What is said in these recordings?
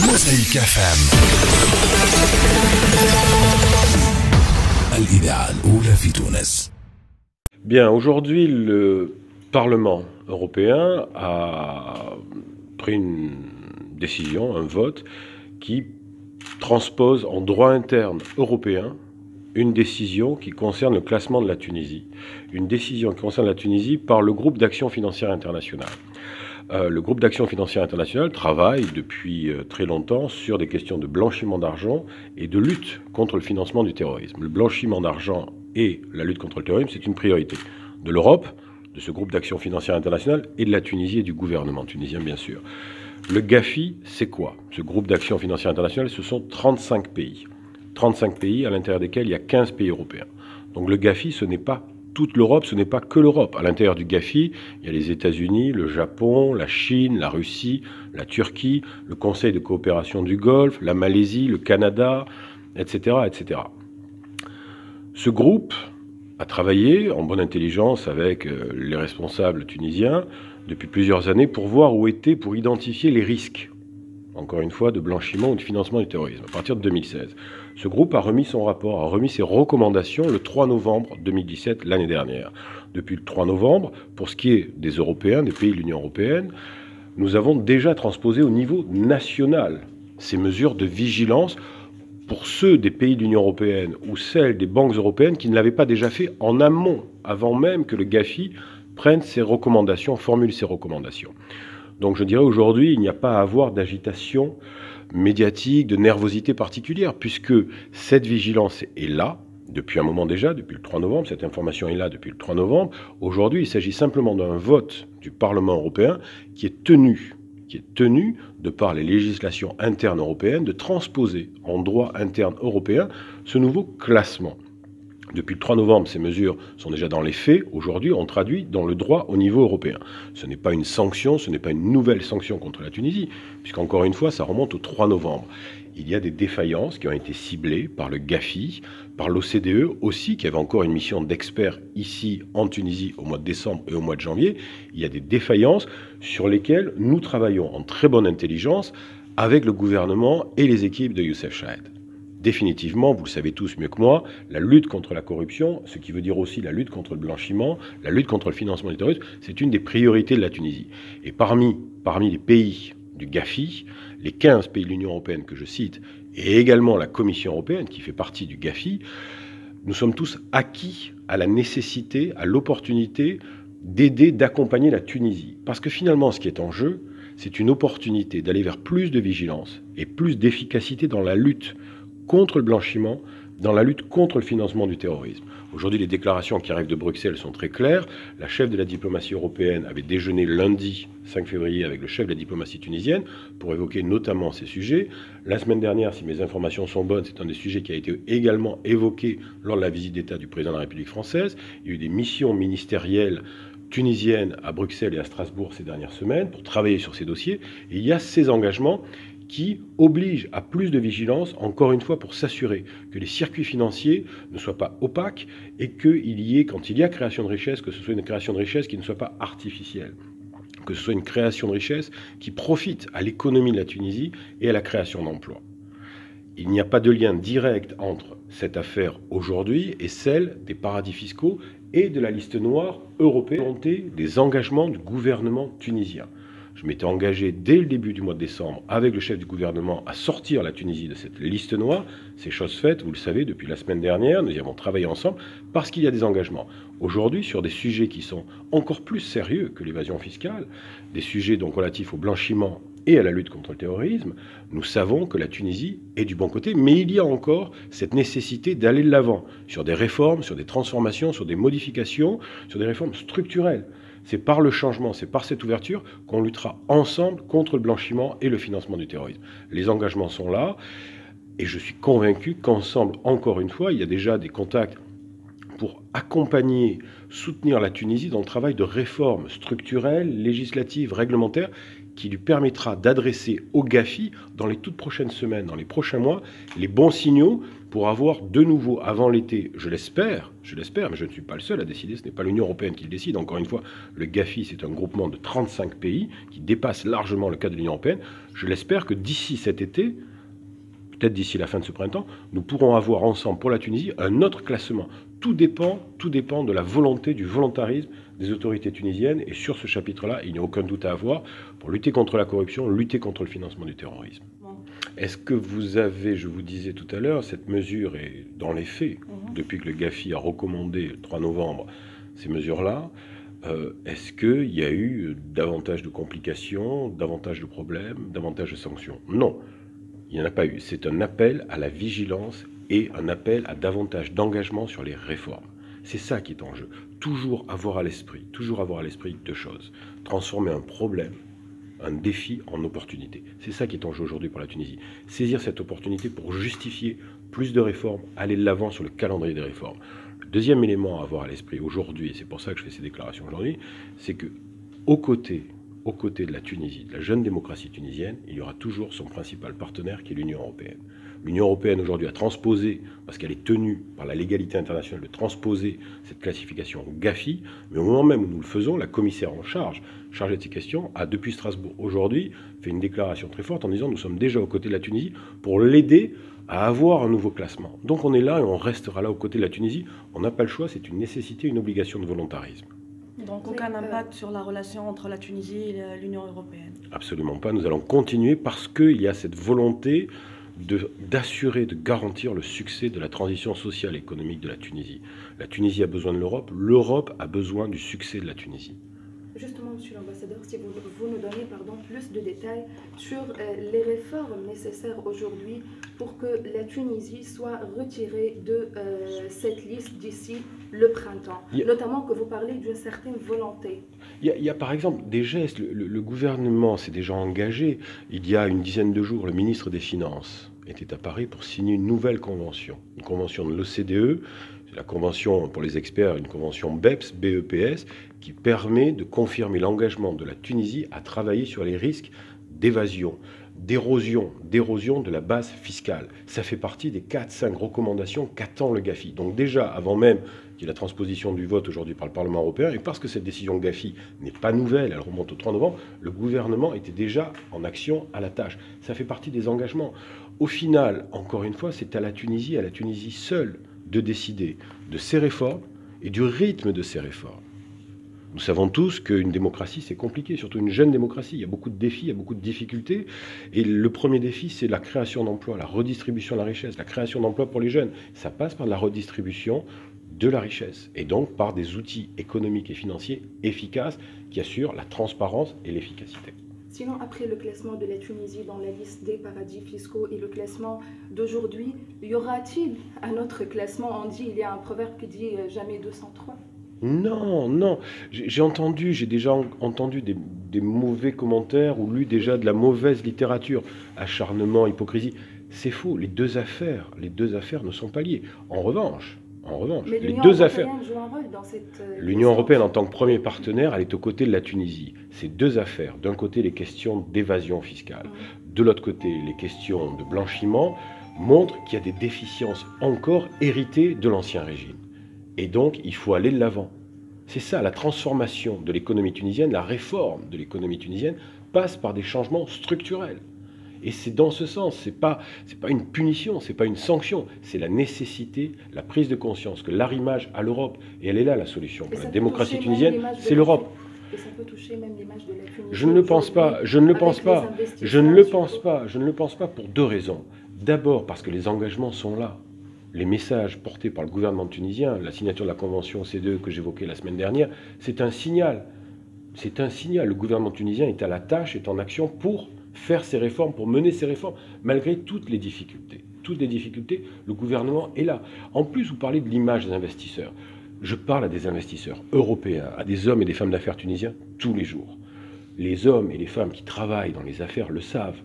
موزايك FM الإذاعة الأولى في تونس. Bien, aujourd'hui, le Parlement européen a pris une décision, un vote, qui transpose en droit interne européen une décision qui concerne le classement de la Tunisie. Une décision qui concerne la Tunisie par le groupe d'action financière internationale. Le groupe d'action financière internationale travaille depuis très longtemps sur des questions de blanchiment d'argent et de lutte contre le financement du terrorisme. Le blanchiment d'argent et la lutte contre le terrorisme, c'est une priorité de l'Europe, de ce groupe d'action financière internationale et de la Tunisie et du gouvernement tunisien, bien sûr. Le GAFI, c'est quoi? Ce groupe d'action financière internationale, ce sont 35 pays. 35 pays à l'intérieur desquels il y a 15 pays européens. Donc le GAFI, ce n'est pas toute l'Europe, ce n'est pas que l'Europe. À l'intérieur du GAFI, il y a les États-Unis, le Japon, la Chine, la Russie, la Turquie, le Conseil de coopération du Golfe, la Malaisie, le Canada, etc., etc. Ce groupe a travaillé en bonne intelligence avec les responsables tunisiens depuis plusieurs années pour voir pour identifier les risques, encore une fois, de blanchiment ou de financement du terrorisme, à partir de 2016. Ce groupe a remis son rapport, a remis ses recommandations le 3 novembre 2017, l'année dernière. Depuis le 3 novembre, pour ce qui est des Européens, des pays de l'Union européenne, nous avons déjà transposé au niveau national ces mesures de vigilance pour ceux des pays de l'Union européenne ou celles des banques européennes qui ne l'avaient pas déjà fait en amont, avant même que le GAFI prenne ses recommandations, formule ses recommandations. Donc je dirais aujourd'hui, il n'y a pas à avoir d'agitation médiatique, de nervosité particulière, puisque cette vigilance est là depuis un moment déjà, depuis le 3 novembre, cette information est là depuis le 3 novembre. Aujourd'hui, il s'agit simplement d'un vote du Parlement européen qui est tenu, de par les législations internes européennes, de transposer en droit interne européen ce nouveau classement. Depuis le 3 novembre, ces mesures sont déjà dans les faits. Aujourd'hui, on traduit dans le droit au niveau européen. Ce n'est pas une sanction, ce n'est pas une nouvelle sanction contre la Tunisie, puisqu'encore une fois, ça remonte au 3 novembre. Il y a des défaillances qui ont été ciblées par le GAFI, par l'OCDE aussi, qui avait encore une mission d'experts ici en Tunisie au mois de décembre et au mois de janvier. Il y a des défaillances sur lesquelles nous travaillons en très bonne intelligence avec le gouvernement et les équipes de Youssef Chahed. Définitivement, vous le savez tous mieux que moi, la lutte contre la corruption, ce qui veut dire aussi la lutte contre le blanchiment, la lutte contre le financement du terrorisme, c'est une des priorités de la Tunisie. Et parmi les pays du GAFI, les 15 pays de l'Union européenne que je cite, et également la Commission européenne qui fait partie du GAFI, nous sommes tous acquis à la nécessité, à l'opportunité d'aider, d'accompagner la Tunisie. Parce que finalement, ce qui est en jeu, c'est une opportunité d'aller vers plus de vigilance et plus d'efficacité dans la lutte contre le blanchiment, dans la lutte contre le financement du terrorisme. Aujourd'hui, les déclarations qui arrivent de Bruxelles sont très claires. La chef de la diplomatie européenne avait déjeuné lundi 5 février avec le chef de la diplomatie tunisienne pour évoquer notamment ces sujets. La semaine dernière, si mes informations sont bonnes, c'est un des sujets qui a été également évoqué lors de la visite d'État du président de la République française. Il y a eu des missions ministérielles tunisiennes à Bruxelles et à Strasbourg ces dernières semaines pour travailler sur ces dossiers. Et il y a ces engagements qui oblige à plus de vigilance, encore une fois, pour s'assurer que les circuits financiers ne soient pas opaques et qu'il y ait, quand il y a création de richesse, que ce soit une création de richesse qui ne soit pas artificielle, que ce soit une création de richesse qui profite à l'économie de la Tunisie et à la création d'emplois. Il n'y a pas de lien direct entre cette affaire aujourd'hui et celle des paradis fiscaux et de la liste noire européenne, des engagements du gouvernement tunisien. Je m'étais engagé dès le début du mois de décembre avec le chef du gouvernement à sortir la Tunisie de cette liste noire. C'est chose faite, vous le savez, depuis la semaine dernière. Nous y avons travaillé ensemble parce qu'il y a des engagements. Aujourd'hui, sur des sujets qui sont encore plus sérieux que l'évasion fiscale, des sujets donc relatifs au blanchiment et à la lutte contre le terrorisme, nous savons que la Tunisie est du bon côté, mais il y a encore cette nécessité d'aller de l'avant sur des réformes, sur des transformations, sur des modifications, sur des réformes structurelles. C'est par le changement, c'est par cette ouverture qu'on luttera ensemble contre le blanchiment et le financement du terrorisme. Les engagements sont là et je suis convaincu qu'ensemble, encore une fois, il y a déjà des contacts pour accompagner, soutenir la Tunisie dans le travail de réforme structurelle, législative, réglementaire qui lui permettra d'adresser au GAFI, dans les toutes prochaines semaines, dans les prochains mois, les bons signaux pour avoir de nouveau, avant l'été, je l'espère, mais je ne suis pas le seul à décider, ce n'est pas l'Union européenne qui le décide. Encore une fois, le GAFI, c'est un groupement de 35 pays qui dépasse largement le cadre de l'Union européenne. Je l'espère que d'ici cet été, peut-être d'ici la fin de ce printemps, nous pourrons avoir ensemble pour la Tunisie un autre classement. Tout dépend de la volonté, du volontarisme des autorités tunisiennes. Et sur ce chapitre-là, il n'y a aucun doute à avoir pour lutter contre la corruption, lutter contre le financement du terrorisme. Est-ce que vous avez, je vous disais tout à l'heure, cette mesure est dans les faits, depuis que le GAFI a recommandé le 3 novembre ces mesures-là, est-ce qu'il y a eu davantage de complications, davantage de problèmes, davantage de sanctions? Non, il n'y en a pas eu. C'est un appel à la vigilance et un appel à davantage d'engagement sur les réformes. C'est ça qui est en jeu. Toujours avoir à l'esprit deux choses. Transformer un problème, un défi en opportunité. C'est ça qui est en jeu aujourd'hui pour la Tunisie. Saisir cette opportunité pour justifier plus de réformes, aller de l'avant sur le calendrier des réformes. Le deuxième élément à avoir à l'esprit aujourd'hui, et c'est pour ça que je fais ces déclarations aujourd'hui, c'est que aux côtés de la Tunisie, de la jeune démocratie tunisienne, il y aura toujours son principal partenaire qui est l'Union européenne. L'Union européenne aujourd'hui a transposé, parce qu'elle est tenue par la légalité internationale de transposer cette classification GAFI, mais au moment même où nous le faisons, la commissaire chargée de ces questions, a depuis Strasbourg aujourd'hui fait une déclaration très forte en disant nous sommes déjà aux côtés de la Tunisie pour l'aider à avoir un nouveau classement. Donc on est là et on restera là aux côtés de la Tunisie. On n'a pas le choix, c'est une nécessité, une obligation de volontarisme. Donc aucun impact sur la relation entre la Tunisie et l'Union européenne? Absolument pas. Nous allons continuer parce qu'il y a cette volonté d'assurer, de garantir le succès de la transition sociale et économique de la Tunisie. La Tunisie a besoin de l'Europe, l'Europe a besoin du succès de la Tunisie. Justement, Monsieur l'ambassadeur, si vous nous donnez plus de détails sur les réformes nécessaires aujourd'hui pour que la Tunisie soit retirée de cette liste d'ici le printemps, notamment que vous parlez d'une certaine volonté. Il y a par exemple des gestes, le gouvernement s'est déjà engagé. Il y a une dizaine de jours, le ministre des Finances était à Paris pour signer une nouvelle convention, une convention de l'OCDE, la convention pour les experts, une convention BEPS, qui permet de confirmer l'engagement de la Tunisie à travailler sur les risques d'évasion, d'érosion de la base fiscale. Ça fait partie des 4-5 recommandations qu'attend le GAFI. Donc déjà, avant même qu'il y ait la transposition du vote aujourd'hui par le Parlement européen, et parce que cette décision GAFI n'est pas nouvelle, elle remonte au 3 novembre, le gouvernement était déjà en action à la tâche. Ça fait partie des engagements. Au final, encore une fois, c'est à la Tunisie seule, de décider de ces réformes et du rythme de ces réformes. Nous savons tous qu'une démocratie, c'est compliqué, surtout une jeune démocratie. Il y a beaucoup de défis, il y a beaucoup de difficultés. Et le premier défi, c'est la création d'emplois, la redistribution de la richesse, la création d'emplois pour les jeunes. Ça passe par la redistribution de la richesse et donc par des outils économiques et financiers efficaces qui assurent la transparence et l'efficacité. Sinon, après le classement de la Tunisie dans la liste des paradis fiscaux et le classement d'aujourd'hui, y aura-t-il un autre classement? Il y a un proverbe qui dit « jamais 203 ». Non. J'ai déjà entendu des mauvais commentaires ou lu déjà de la mauvaise littérature. Acharnement, hypocrisie. C'est faux. Les deux affaires ne sont pas liées. En revanche, mais les deux affaires. Joue un rôle dans cette L'Union européenne, en tant que premier partenaire, elle est aux côtés de la Tunisie. Ces deux affaires, d'un côté les questions d'évasion fiscale, de l'autre côté les questions de blanchiment, montrent qu'il y a des déficiences encore héritées de l'ancien régime. Et donc, il faut aller de l'avant. C'est ça, la transformation de l'économie tunisienne, la réforme de l'économie tunisienne passe par des changements structurels. Et c'est dans ce sens, c'est pas une punition, c'est pas une sanction, c'est la nécessité, la prise de conscience que l'arrimage à l'Europe, et elle est là la solution pour la démocratie tunisienne, c'est l'Europe. Et ça peut toucher même l'image de la Tunisie. Je ne le pense pas, je ne le pense pas pour deux raisons. D'abord parce que les engagements sont là. Les messages portés par le gouvernement tunisien, la signature de la convention OCDE que j'évoquais la semaine dernière, c'est un signal. C'est un signal. Le gouvernement tunisien est à la tâche, est en action pour faire ces réformes, pour mener ces réformes, malgré toutes les difficultés. Toutes les difficultés, le gouvernement est là. En plus, vous parlez de l'image des investisseurs. Je parle à des investisseurs européens, à des hommes et des femmes d'affaires tunisiens tous les jours. Les hommes et les femmes qui travaillent dans les affaires le savent.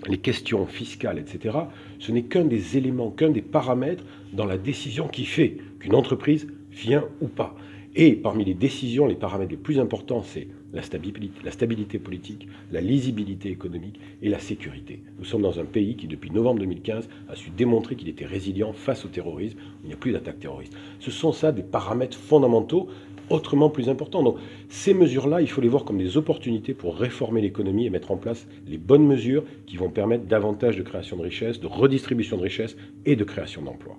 Les questions fiscales, etc., ce n'est qu'un des éléments, qu'un des paramètres dans la décision qui fait qu'une entreprise vient ou pas. Et parmi les décisions, les paramètres les plus importants, c'est la stabilité politique, la lisibilité économique et la sécurité. Nous sommes dans un pays qui, depuis novembre 2015, a su démontrer qu'il était résilient face au terrorisme. Il n'y a plus d'attaque terroriste. Ce sont ça des paramètres fondamentaux, autrement plus importants. Donc ces mesures-là, il faut les voir comme des opportunités pour réformer l'économie et mettre en place les bonnes mesures qui vont permettre davantage de création de richesses, de redistribution de richesses et de création d'emplois.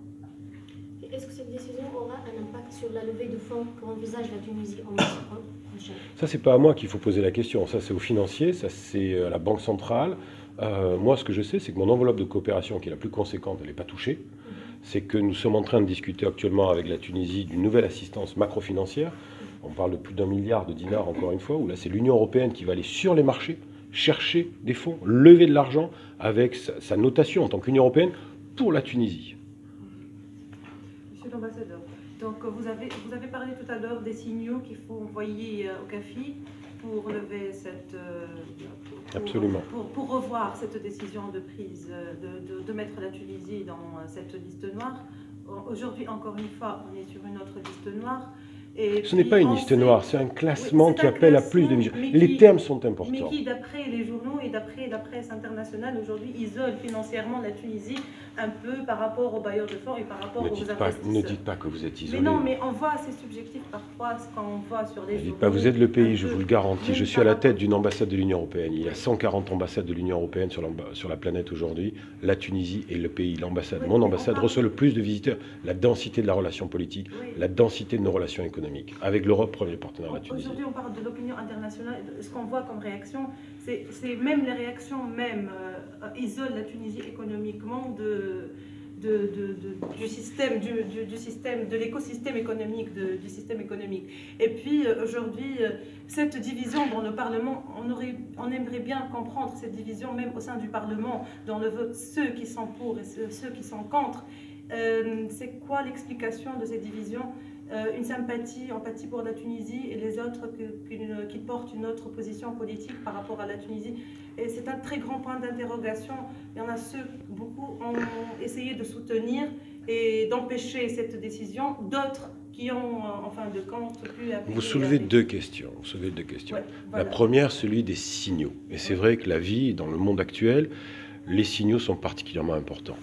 Est-ce que cette décision aura un impact sur la levée de fonds qu'envisage la Tunisie en prochain? Ça, c'est pas à moi qu'il faut poser la question. Ça, c'est aux financiers, ça, c'est à la Banque centrale. Moi, ce que je sais, c'est que mon enveloppe de coopération, qui est la plus conséquente, elle n'est pas touchée. C'est que nous sommes en train de discuter actuellement avec la Tunisie d'une nouvelle assistance macrofinancière. On parle de plus d'1 milliard de dinars, encore une fois, où là, c'est l'Union européenne qui va aller sur les marchés, chercher des fonds, lever de l'argent avec sa notation en tant qu'Union européenne pour la Tunisie. Monsieur l'ambassadeur, donc vous avez parlé tout à l'heure des signaux qu'il faut envoyer au CAFI pour lever cette... Absolument. Pour revoir cette décision de prise, de mettre la Tunisie dans cette liste noire. Aujourd'hui, encore une fois, on est sur une autre liste noire. Et ce n'est pas une liste noire, c'est un classement qui appelle à plus de mesures. Les termes sont importants. Mais qui, d'après les journaux et d'après la presse internationale, aujourd'hui, isole financièrement la Tunisie un peu par rapport aux bailleurs de fonds et par rapport aux investisseurs. Ne dites pas que vous êtes isolé. Mais non, mais on voit, c'est subjectif parfois, ce qu'on voit sur les journaux. Ne dites pas, vous êtes le pays, je vous le garantis. Je suis à la tête d'une ambassade de l'Union européenne. Il y a 140 ambassades de l'Union européenne sur la planète aujourd'hui. La Tunisie est le pays, l'ambassade. Mon ambassade reçoit le plus de visiteurs. La densité de la relation politique, la densité de nos relations économiques. Avec l'Europe, premier partenaire, la Tunisie. Aujourd'hui, on parle de l'opinion internationale. Ce qu'on voit comme réaction, c'est même les réactions isolent la Tunisie économiquement du système, de l'écosystème économique, du système économique. Et puis aujourd'hui, cette division dans le Parlement, on aimerait bien comprendre cette division même au sein du Parlement, dans le vote, ceux qui sont pour et ceux qui sont contre. C'est quoi l'explication de cette division? Une empathie pour la Tunisie et les autres qui portent une autre position politique par rapport à la Tunisie. Et c'est un très grand point d'interrogation. Il y en a beaucoup ont essayé de soutenir et d'empêcher cette décision, d'autres qui ont, en fin de compte, pu appuyer. Vous soulevez deux questions. Ouais, voilà. La première, celui des signaux. Et c'est vrai que la vie, dans le monde actuel, les signaux sont particulièrement importants.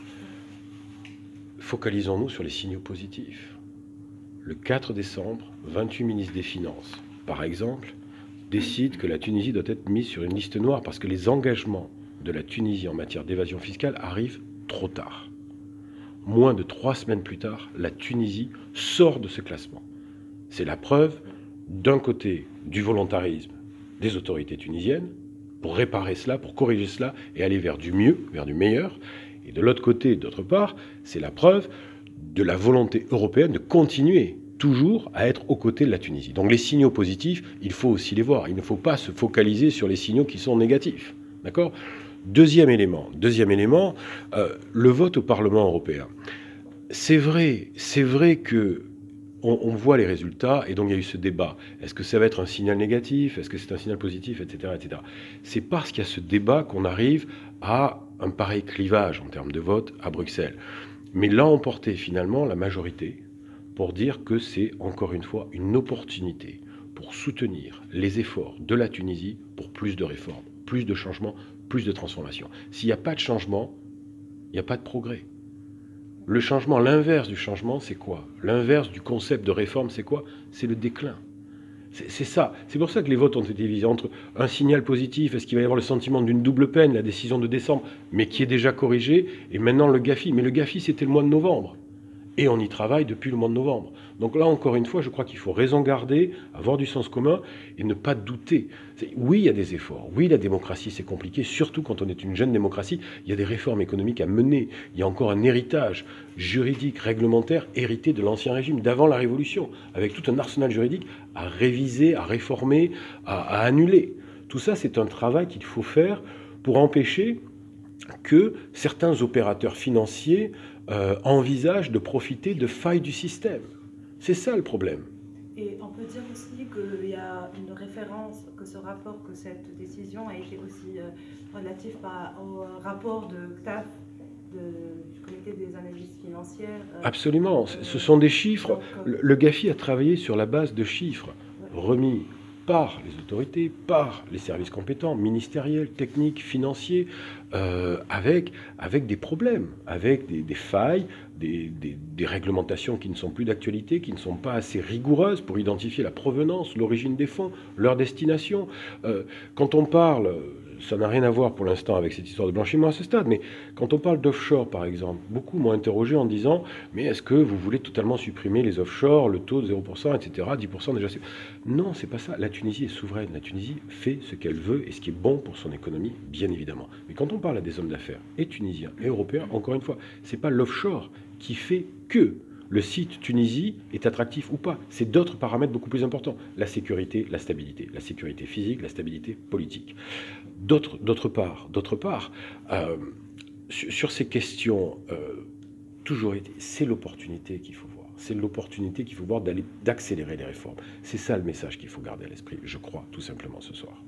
Focalisons-nous sur les signaux positifs. Le 4 décembre, 28 ministres des Finances, par exemple, décident que la Tunisie doit être mise sur une liste noire parce que les engagements de la Tunisie en matière d'évasion fiscale arrivent trop tard. Moins de 3 semaines plus tard, la Tunisie sort de ce classement. C'est la preuve, d'un côté, du volontarisme des autorités tunisiennes pour réparer cela, pour corriger cela et aller vers du mieux, vers du meilleur. Et de l'autre côté, d'autre part, c'est la preuve de la volonté européenne de continuer toujours à être aux côtés de la Tunisie. Donc les signaux positifs, il faut aussi les voir. Il ne faut pas se focaliser sur les signaux qui sont négatifs. D'accord ? Deuxième élément, le vote au Parlement européen. C'est vrai que on voit les résultats et donc il y a eu ce débat. Est-ce que ça va être un signal négatif? Est-ce que c'est un signal positif, etc., etc. C'est parce qu'il y a ce débat qu'on arrive à un pareil clivage en termes de vote à Bruxelles. Mais l'a emporté finalement la majorité pour dire que c'est encore une fois une opportunité pour soutenir les efforts de la Tunisie pour plus de réformes, plus de changements, plus de transformations. S'il n'y a pas de changement, il n'y a pas de progrès. Le changement, l'inverse du changement, c'est quoi? L'inverse du concept de réforme, c'est quoi? C'est le déclin. C'est ça. C'est pour ça que les votes ont été divisés entre un signal positif, est-ce qu'il va y avoir le sentiment d'une double peine, la décision de décembre, mais qui est déjà corrigée, et maintenant le GAFI. Mais le GAFI, c'était le mois de novembre. Et on y travaille depuis le mois de novembre. Donc là, encore une fois, je crois qu'il faut raison garder, avoir du sens commun et ne pas douter. Oui, il y a des efforts. Oui, la démocratie, c'est compliqué, surtout quand on est une jeune démocratie. Il y a des réformes économiques à mener. Il y a encore un héritage juridique, réglementaire, hérité de l'ancien régime, d'avant la Révolution, avec tout un arsenal juridique à réviser, à réformer, à annuler. Tout ça, c'est un travail qu'il faut faire pour empêcher que certains opérateurs financiers envisagent de profiter de failles du système. C'est ça le problème. Et on peut dire aussi qu'il y a une référence, que ce rapport, que cette décision a été aussi relative au rapport de CTAF du comité des analyses financières. Absolument, ce sont des chiffres. Donc, Le GAFI a travaillé sur la base de chiffres remis par les autorités, par les services compétents, ministériels, techniques, financiers, avec des problèmes, avec des failles, des réglementations qui ne sont plus d'actualité, qui ne sont pas assez rigoureuses pour identifier la provenance, l'origine des fonds, leur destination. Quand on parle, ça n'a rien à voir pour l'instant avec cette histoire de blanchiment à ce stade, mais quand on parle d'offshore, par exemple, beaucoup m'ont interrogé en disant « Mais est-ce que vous voulez totalement supprimer les offshore, le taux de 0%, etc., 10% déjà ?» Non, c'est pas ça. La Tunisie est souveraine. La Tunisie fait ce qu'elle veut et ce qui est bon pour son économie, bien évidemment. Mais quand on parle à des hommes d'affaires, et tunisiens, et européens, encore une fois, c'est pas l'offshore qui fait que le site Tunisie est attractif ou pas. C'est d'autres paramètres beaucoup plus importants. La sécurité, la stabilité. La sécurité physique, la stabilité politique. D'autre part, sur ces questions, toujours été, c'est l'opportunité qu'il faut voir. C'est l'opportunité qu'il faut voir d'accélérer les réformes. C'est ça le message qu'il faut garder à l'esprit, je crois, tout simplement ce soir.